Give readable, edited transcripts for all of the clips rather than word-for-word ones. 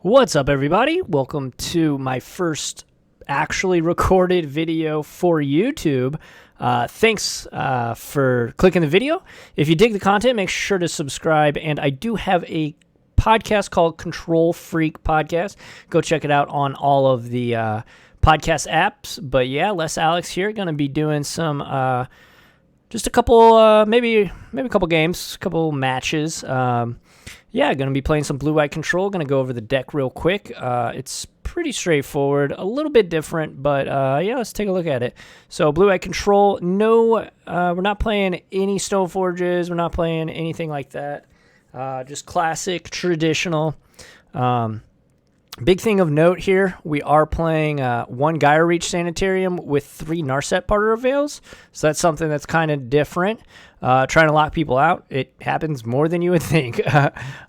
What's up, everybody? Welcome to my first actually recorded video for YouTube. Thanks for clicking the video. If you dig the content, make sure to subscribe. And I do have a podcast called Control Freak Podcast. Go check it out on all of the podcast apps. But yeah, LessAlex here. Going to be doing some just a couple, maybe a couple games, a couple matches. Yeah, going to be playing some blue-white control. Going to go over the deck real quick. It's pretty straightforward, a little bit different, but yeah, let's take a look at it. So blue-white control, no, we're not playing any Stone Forges. We're not playing anything like that. Just classic, traditional. Big thing of note here, we are playing one Gyro Reach Sanitarium with 3 Narset Partner Veils. So that's something that's kind of different. Trying to lock people out. It happens more than you would think.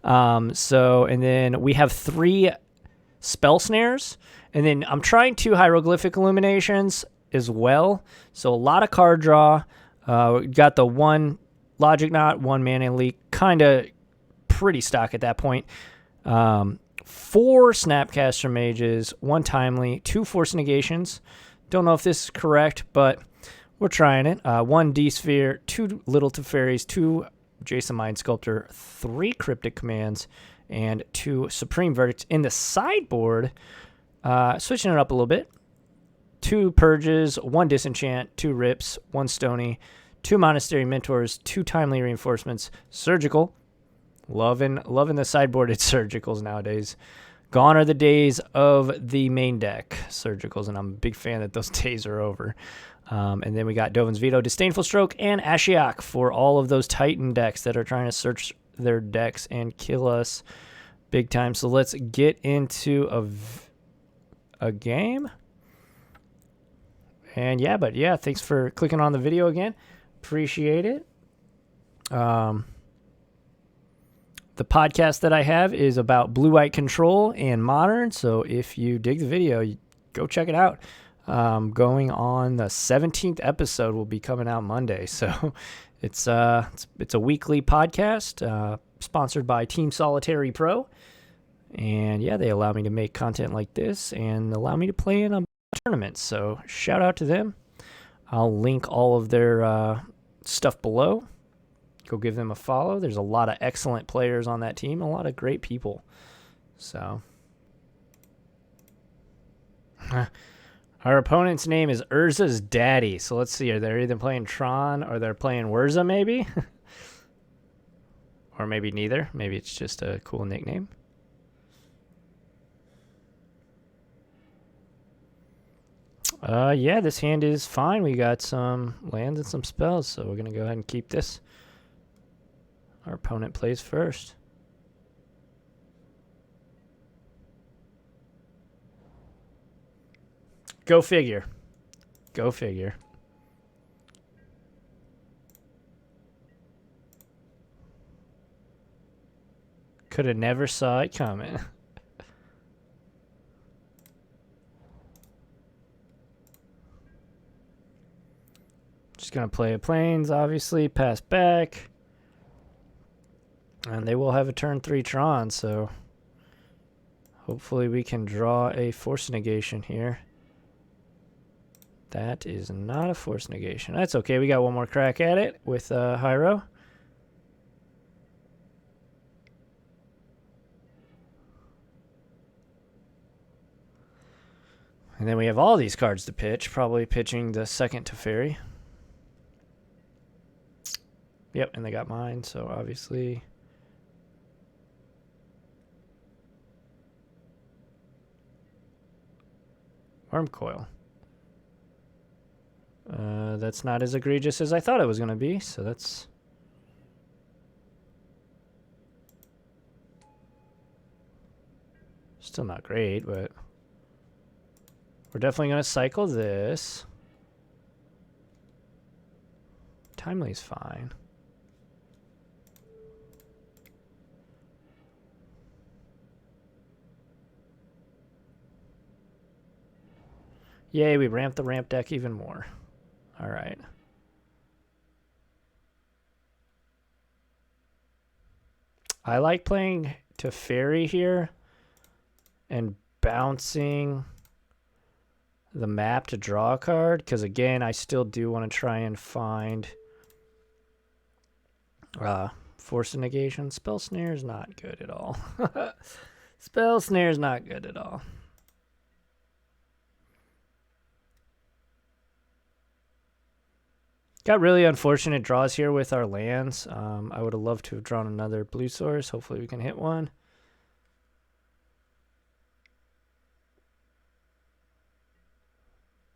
And then we have 3 Spell Snares. And then I'm trying 2 Hieroglyphic Illuminations as well. So a lot of card draw. We got the 1 Logic Knot, 1 Mana Leak. Kind of pretty stock at that point. 4 Snapcaster Mages, 1 Timely, 2 Force Negations. Don't know if this is correct, but we're trying it. 1 D-Sphere, 2 Little Teferis, 2 Jason Mind Sculptor, 3 Cryptic Commands, and 2 Supreme Verdicts. In the sideboard, switching it up a little bit, 2 Purges, 1 Disenchant, 2 Rips, 1 Stony, 2 Monastery Mentors, 2 Timely Reinforcements, Surgical. Loving the sideboarded Surgicals nowadays. Gone are the days of the main deck Surgicals, and I'm a big fan that those days are over. And then we got Dovin's Veto, Disdainful Stroke, and Ashiok for all of those Titan decks that are trying to search their decks and kill us big time. So let's get into a game. And yeah, thanks for clicking on the video again. Appreciate it. The podcast that I have is about blue-white control and modern, so if you dig the video, go check it out. Going on the 17th episode will be coming out Monday, so it's a weekly podcast sponsored by Team Solitary Pro, and yeah, they allow me to make content like this and allow me to play in a tournament, so shout out to them. I'll link all of their stuff below. Go give them a follow. There's a lot of excellent players on that team, a lot of great people. So, our opponent's name is Urza's Daddy. So let's see, are they either playing Tron or they're playing Urza maybe? Or maybe neither. Maybe it's just a cool nickname. Yeah, this hand is fine. We got some lands and some spells, so we're going to go ahead and keep this. Our opponent plays first. Go figure. Go figure. Could have never saw it coming. Just going to play a Plains, obviously. Pass back. And they will have a turn 3 Tron, so hopefully we can draw a Force Negation here. That is not a Force Negation. That's okay. We got one more crack at it with Hyro. And then we have all these cards to pitch, probably pitching the second Teferi. Yep, and they got mine, so obviously... Worm Coil. That's not as egregious as I thought it was going to be, so that's... Still not great, but... We're definitely going to cycle this. Timely's fine. Yay, we ramped the ramp deck even more. All right. I like playing Teferi here and bouncing the map to draw a card, because again, I still do want to try and find force of negation. Spell snare is not good at all. Spell snare is not good at all. Got really unfortunate draws here with our lands. I would have loved to have drawn another blue source. Hopefully we can hit one.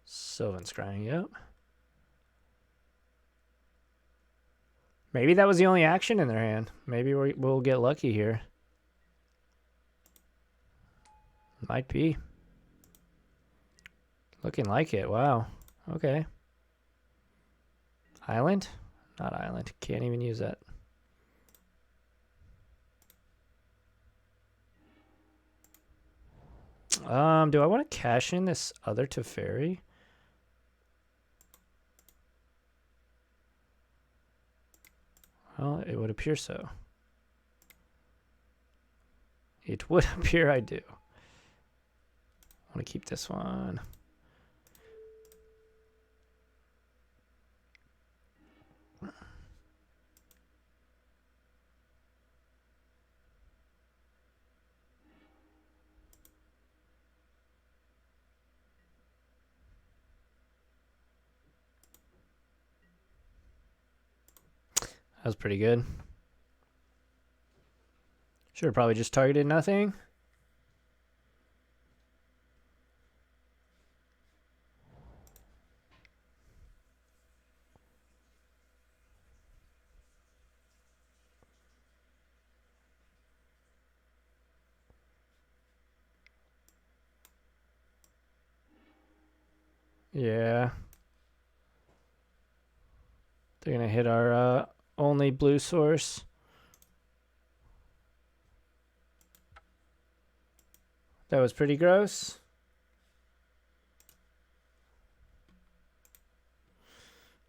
Sylvan Scrying, yep. Maybe that was the only action in their hand. Maybe we'll get lucky here. Might be. Looking like it. Wow. Okay. Island? Not island. Can't even use that. Do I want to cash in this other Teferi? Well, it would appear so. It would appear I do. I want to keep this one. That was pretty good. Should have probably just targeted nothing. Yeah. They're going to hit our only blue source. That was pretty gross.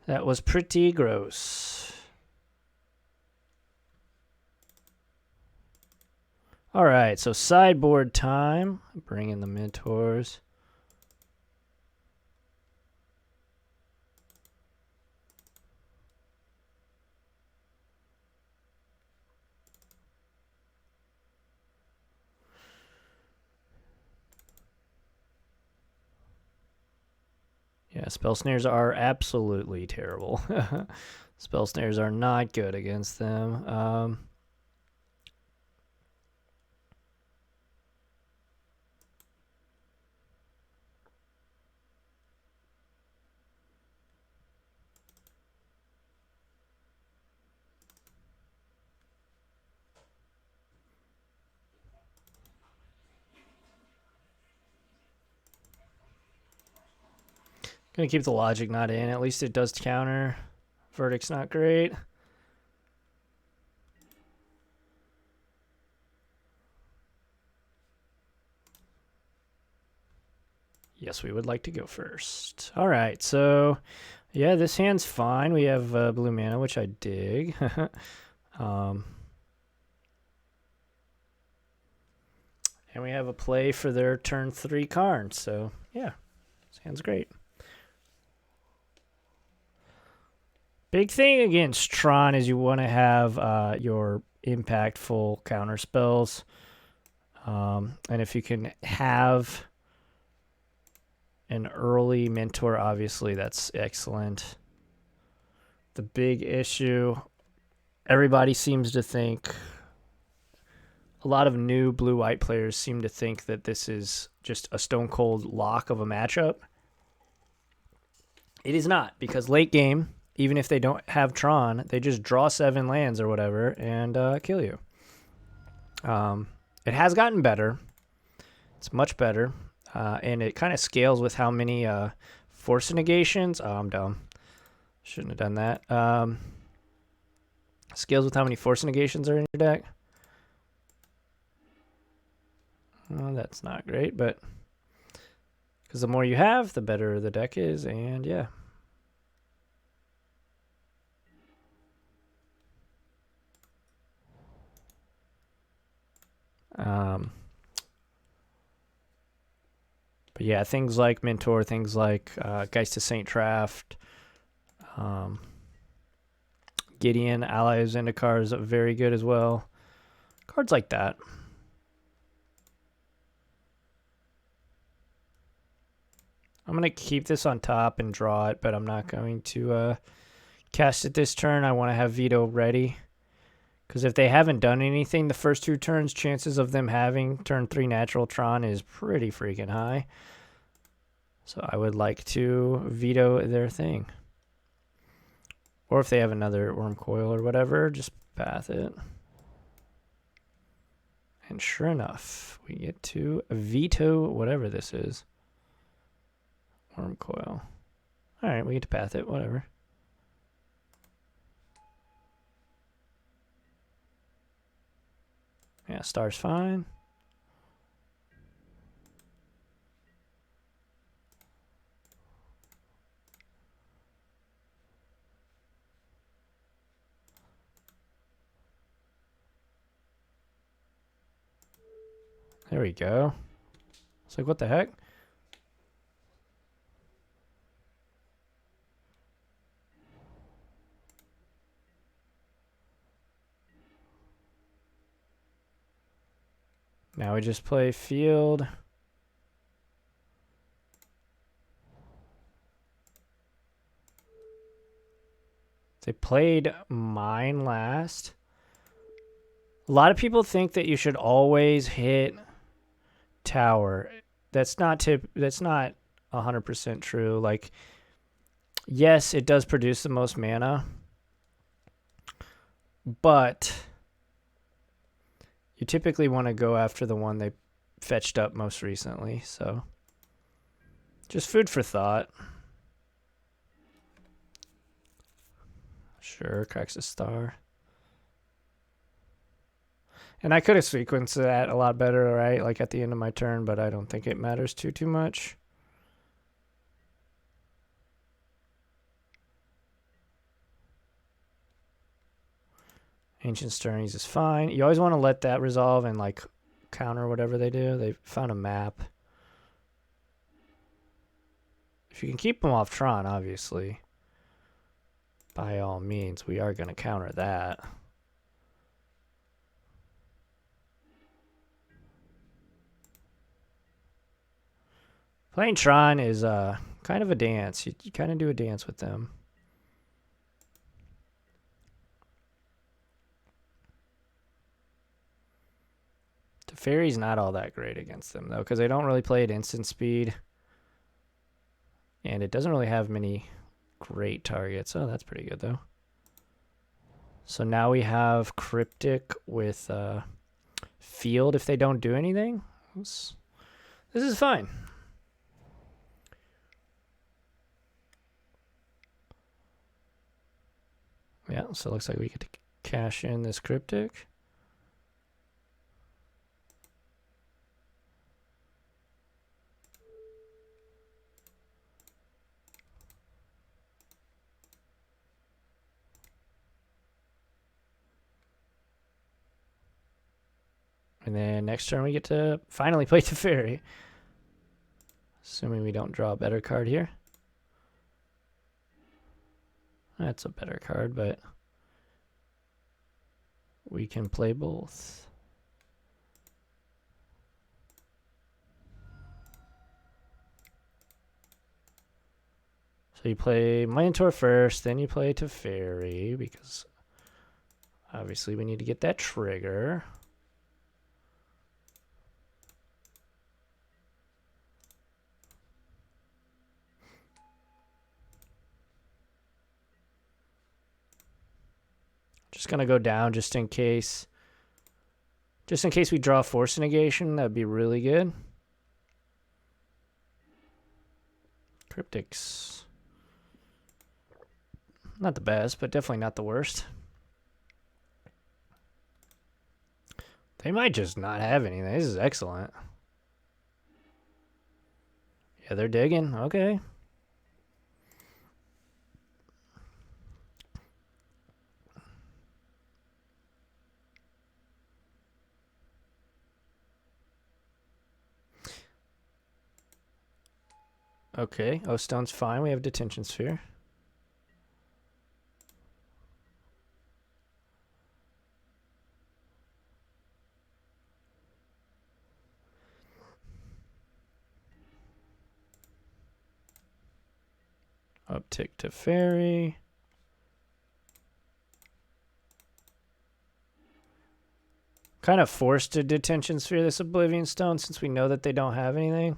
That was pretty gross. All right, so sideboard time. Bring in the Minotaurs. Yeah, spell snares are absolutely terrible. Spell snares are not good against them. Gonna keep the logic not in. At least it does counter. Verdict's not great. Yes, we would like to go first. All right, so yeah, this hand's fine. We have blue mana, which I dig. And we have a play for their turn 3 Karn. So yeah, this hand's great. Big thing against Tron is you want to have your impactful counter spells. And if you can have an early mentor, obviously that's excellent. The big issue, everybody seems to think, a lot of new blue-white players seem to think that this is just a stone-cold lock of a matchup. It is not, because late game, even if they don't have Tron, they just draw 7 lands or whatever and kill you. It has gotten better. It's much better. And it kind of scales with how many force negations. Oh, I'm dumb. Shouldn't have done that. Scales with how many force negations are in your deck. Well, that's not great, but because the more you have, the better the deck is, and yeah. But yeah, things like Mentor, things like Geist of Saint Traft, Gideon, Ally of Zendikar is very good as well. Cards like that. I'm going to keep this on top and draw it, but I'm not going to cast it this turn. I want to have Veto ready. Because if they haven't done anything the first 2 turns, chances of them having turn 3 natural Tron is pretty freaking high. So I would like to veto their thing. Or if they have another Worm Coil or whatever, just path it. And sure enough, we get to veto whatever this is. Worm Coil. Alright, we get to path it, whatever. Yeah, star's fine. There we go. It's like, what the heck? Now we just play field. They played mine last. A lot of people think that you should always hit tower. That's not 100% true. Like, yes, it does produce the most mana, but you typically want to go after the one they fetched up most recently. So just food for thought. Sure, cracks a star. And I could have sequenced that a lot better, right? Like at the end of my turn, but I don't think it matters too much. Ancient Stirrings is fine. You always want to let that resolve and like counter whatever they do. They found a map. If you can keep them off Tron, obviously, by all means, we are going to counter that. Playing Tron is kind of a dance. You kind of do a dance with them. Teferi's not all that great against them, though, because they don't really play at instant speed. And it doesn't really have many great targets. Oh, that's pretty good, though. So now we have Cryptic with Field if they don't do anything. This is fine. Yeah, so it looks like we get to cash in this Cryptic. And then next turn we get to finally play Teferi. Assuming we don't draw a better card here. That's a better card, but we can play both. So you play Mentor first, then you play Teferi, because obviously we need to get that trigger. Just gonna go down just in case. Just in case we draw Force Negation, that'd be really good. Cryptics. Not the best, but definitely not the worst. They might just not have anything. This is excellent. Yeah, they're digging. Okay. Okay, O Stone's fine. We have Detention Sphere. Uptick to Fairy. Kind of forced to Detention Sphere this Oblivion Stone since we know that they don't have anything.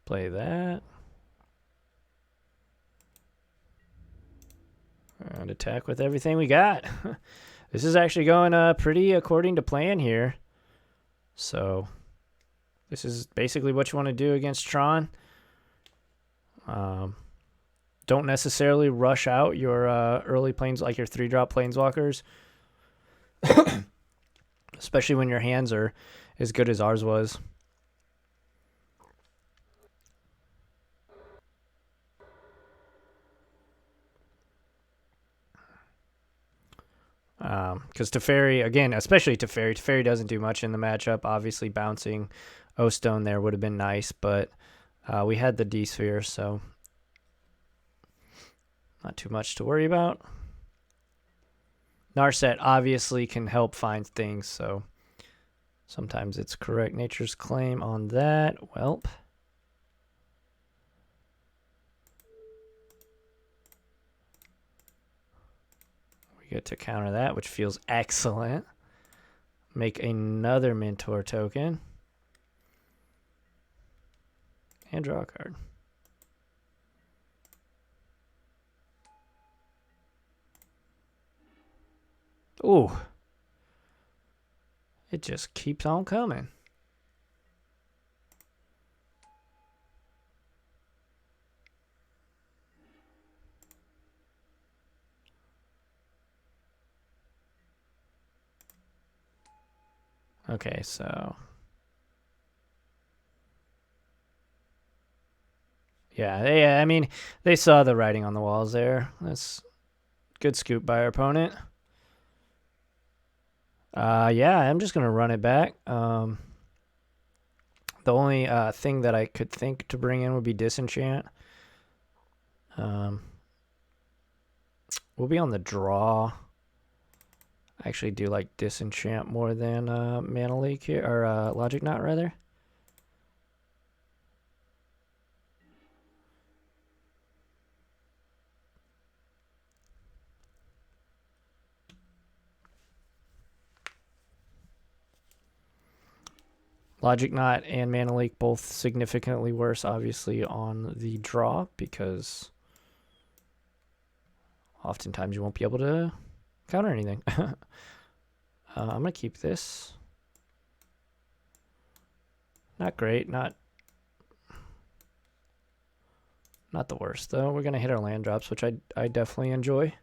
Play that. And attack with everything we got. This is actually going pretty according to plan here. So this is basically what you want to do against Tron. Don't necessarily rush out your early planes, like your 3-drop planeswalkers. Especially when your hands are as good as ours was. Because Teferi, again, especially Teferi doesn't do much in the matchup. Obviously, bouncing O-Stone there would have been nice, but we had the D-Sphere, so not too much to worry about. Narset obviously can help find things, so sometimes it's correct. Nature's Claim on that. Welp. Get to counter that, which feels excellent. Make another Mentor token. And draw a card. Ooh. It just keeps on coming. Okay, so yeah, I mean, they saw the writing on the walls there. That's good scoop by our opponent. Yeah, I'm just gonna run it back. The only thing that I could think to bring in would be Disenchant. We'll be on the draw. I actually do like Disenchant more than Mana Leak here, or Logic Knot rather. Logic Knot and Mana Leak both significantly worse, obviously, on the draw, because oftentimes you won't be able to counter anything. I'm going to keep this. Not great, not the worst, though. We're going to hit our land drops, which I definitely enjoy.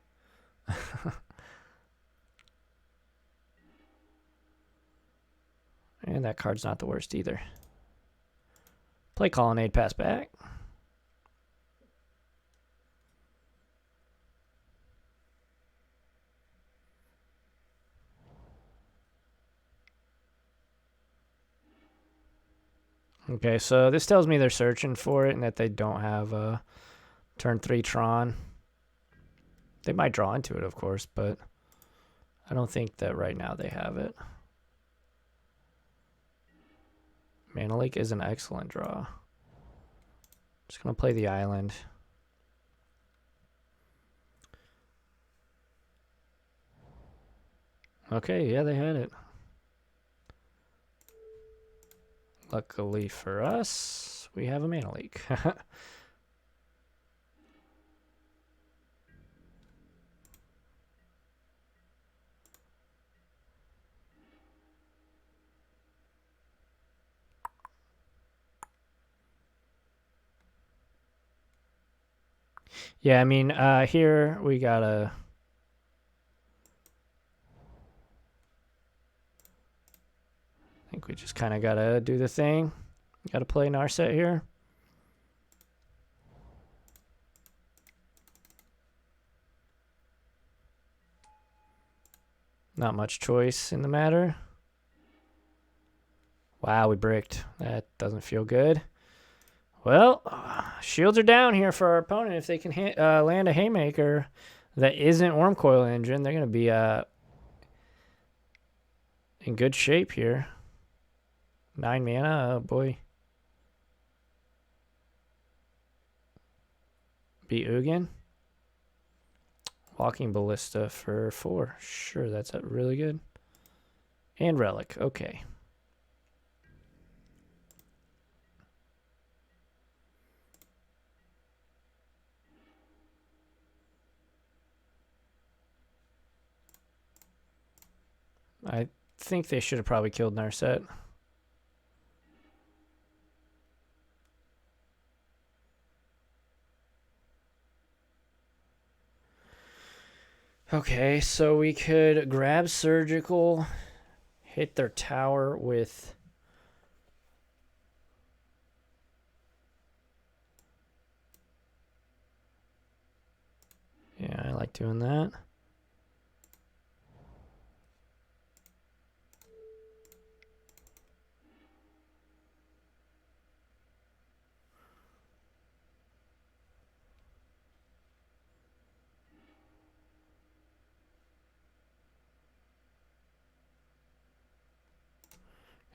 And that card's not the worst either. Play Colonnade, pass back. Okay, so this tells me they're searching for it and that they don't have a turn 3 Tron. They might draw into it, of course, but I don't think that right now they have it. Mana Leak is an excellent draw. Just going to play the island. Okay, yeah, they had it. Luckily for us, we have a Mana Leak. Yeah, I mean, here we gotta... I think we just kind of gotta do the thing. Gotta play Narset here. Not much choice in the matter. Wow, we bricked. That doesn't feel good. Well, shields are down here for our opponent. If they can land a haymaker that isn't Worm Coil Engine, they're going to be in good shape here. 9 mana, oh boy. Be Ugin. Walking Ballista for 4. Sure, that's really good. And Relic, okay. I think they should have probably killed Narset. Okay, so we could grab Surgical, hit their tower with... Yeah, I like doing that.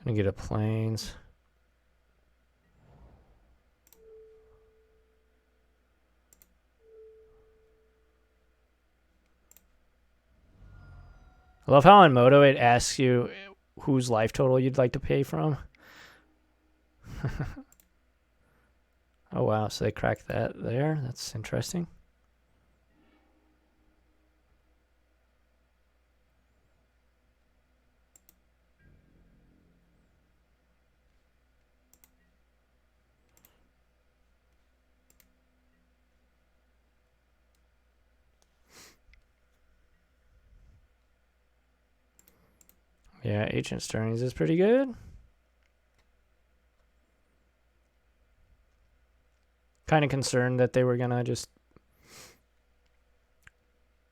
Gonna get a Plains. I love how on Moto it asks you whose life total you'd like to pay from. Oh wow, so they cracked that there. That's interesting. Yeah, Ancient Stirrings is pretty good. Kind of concerned that they were gonna just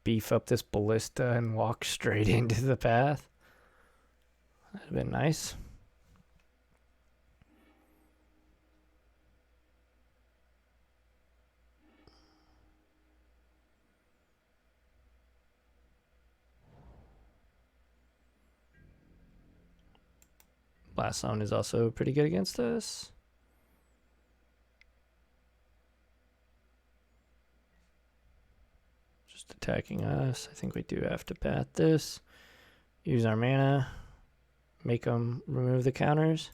beef up this Ballista and walk straight into the path. That'd have been nice. Blast Zone is also pretty good against us. Just attacking us. I think we do have to path this. Use our mana. Make them remove the counters.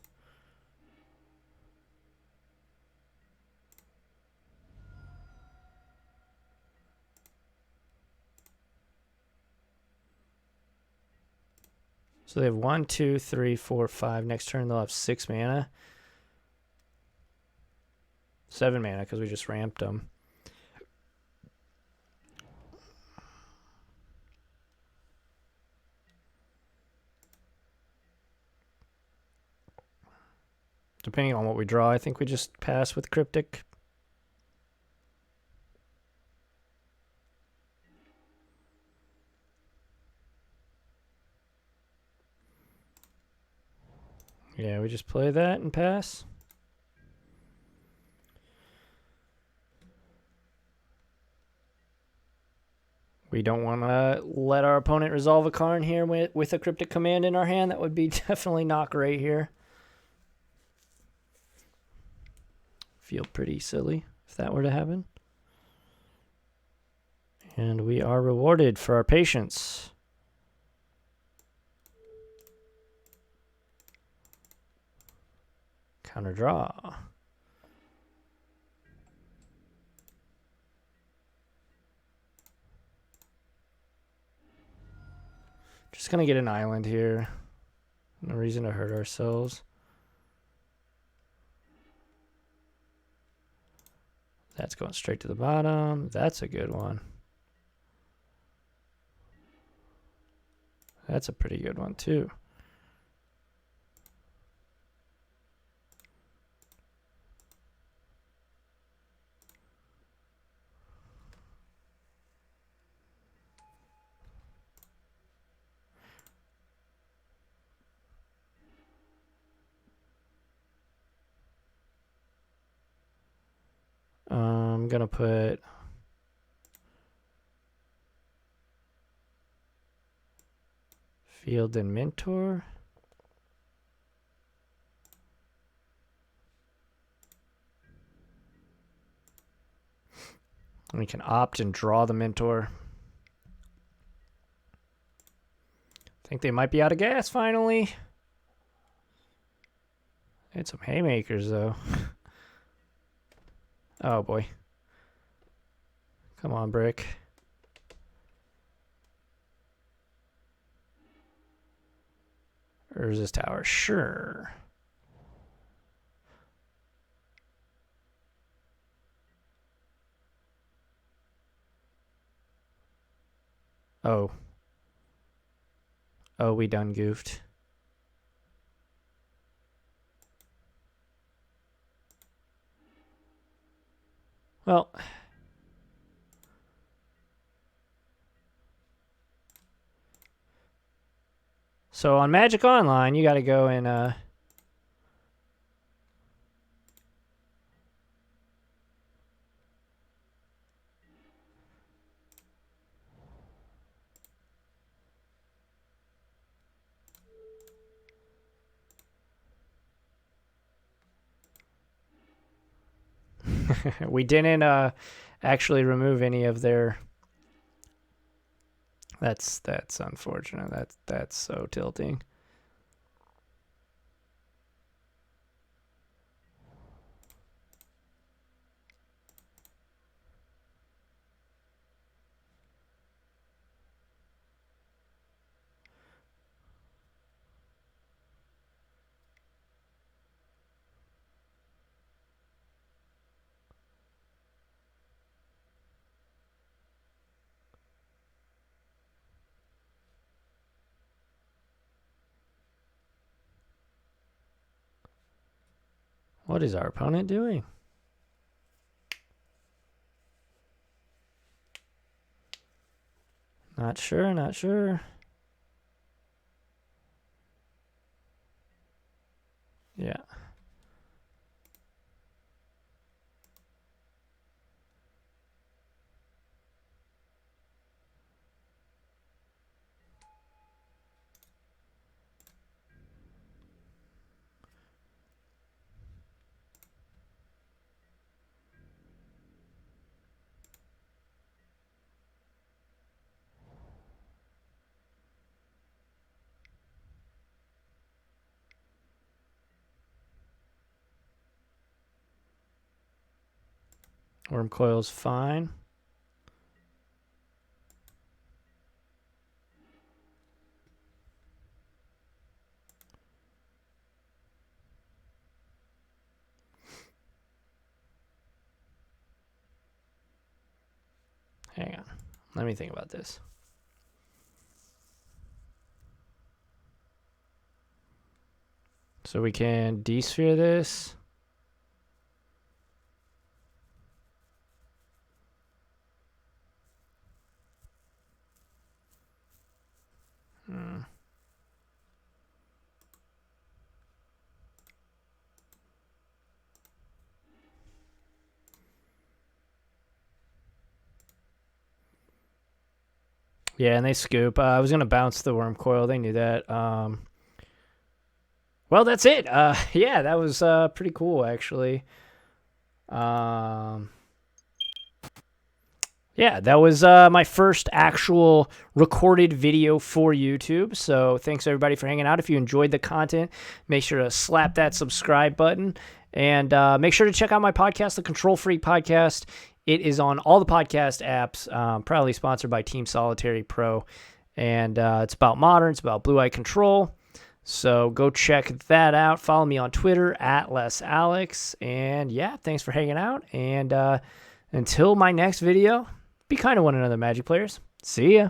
So they have 1, 2, 3, 4, 5. Next turn they'll have 6 mana. 7 mana because we just ramped them. Depending on what we draw, I think we just pass with Cryptic. Yeah, we just play that and pass. We don't want to let our opponent resolve a Karn here with a Cryptic Command in our hand. That would be definitely not great here. Feel pretty silly if that were to happen. And we are rewarded for our patience. Counter draw. Just gonna get an island here. No reason to hurt ourselves. That's going straight to the bottom. That's a good one. That's a pretty good one too. I'm going to put Field and Mentor. We can opt and draw the Mentor. I think they might be out of gas finally. Had some haymakers though. Oh boy. Come on, Brick. Or is this tower? Sure. Oh. Oh, we done goofed. Well. So on Magic Online, you got to go and we didn't actually remove any of their. That's unfortunate. That's so tilting. What is our opponent doing? Not sure, not sure. Yeah. Worm coil's fine. Hang on. Let me think about this. So we can desphere this. Yeah, and they scoop. I was going to bounce the worm coil. They knew that. Well, that's it. Yeah, that was pretty cool, actually. Yeah, that was my first actual recorded video for YouTube. So thanks, everybody, for hanging out. If you enjoyed the content, make sure to slap that subscribe button. And make sure to check out my podcast, the Control Freak Podcast. It is on all the podcast apps, proudly sponsored by Team Solitary Pro. And it's about Modern. It's about Blue Eye Control. So go check that out. Follow me on Twitter at LessAlex. And yeah, thanks for hanging out. And until my next video, be kind to one another, Magic players. See ya.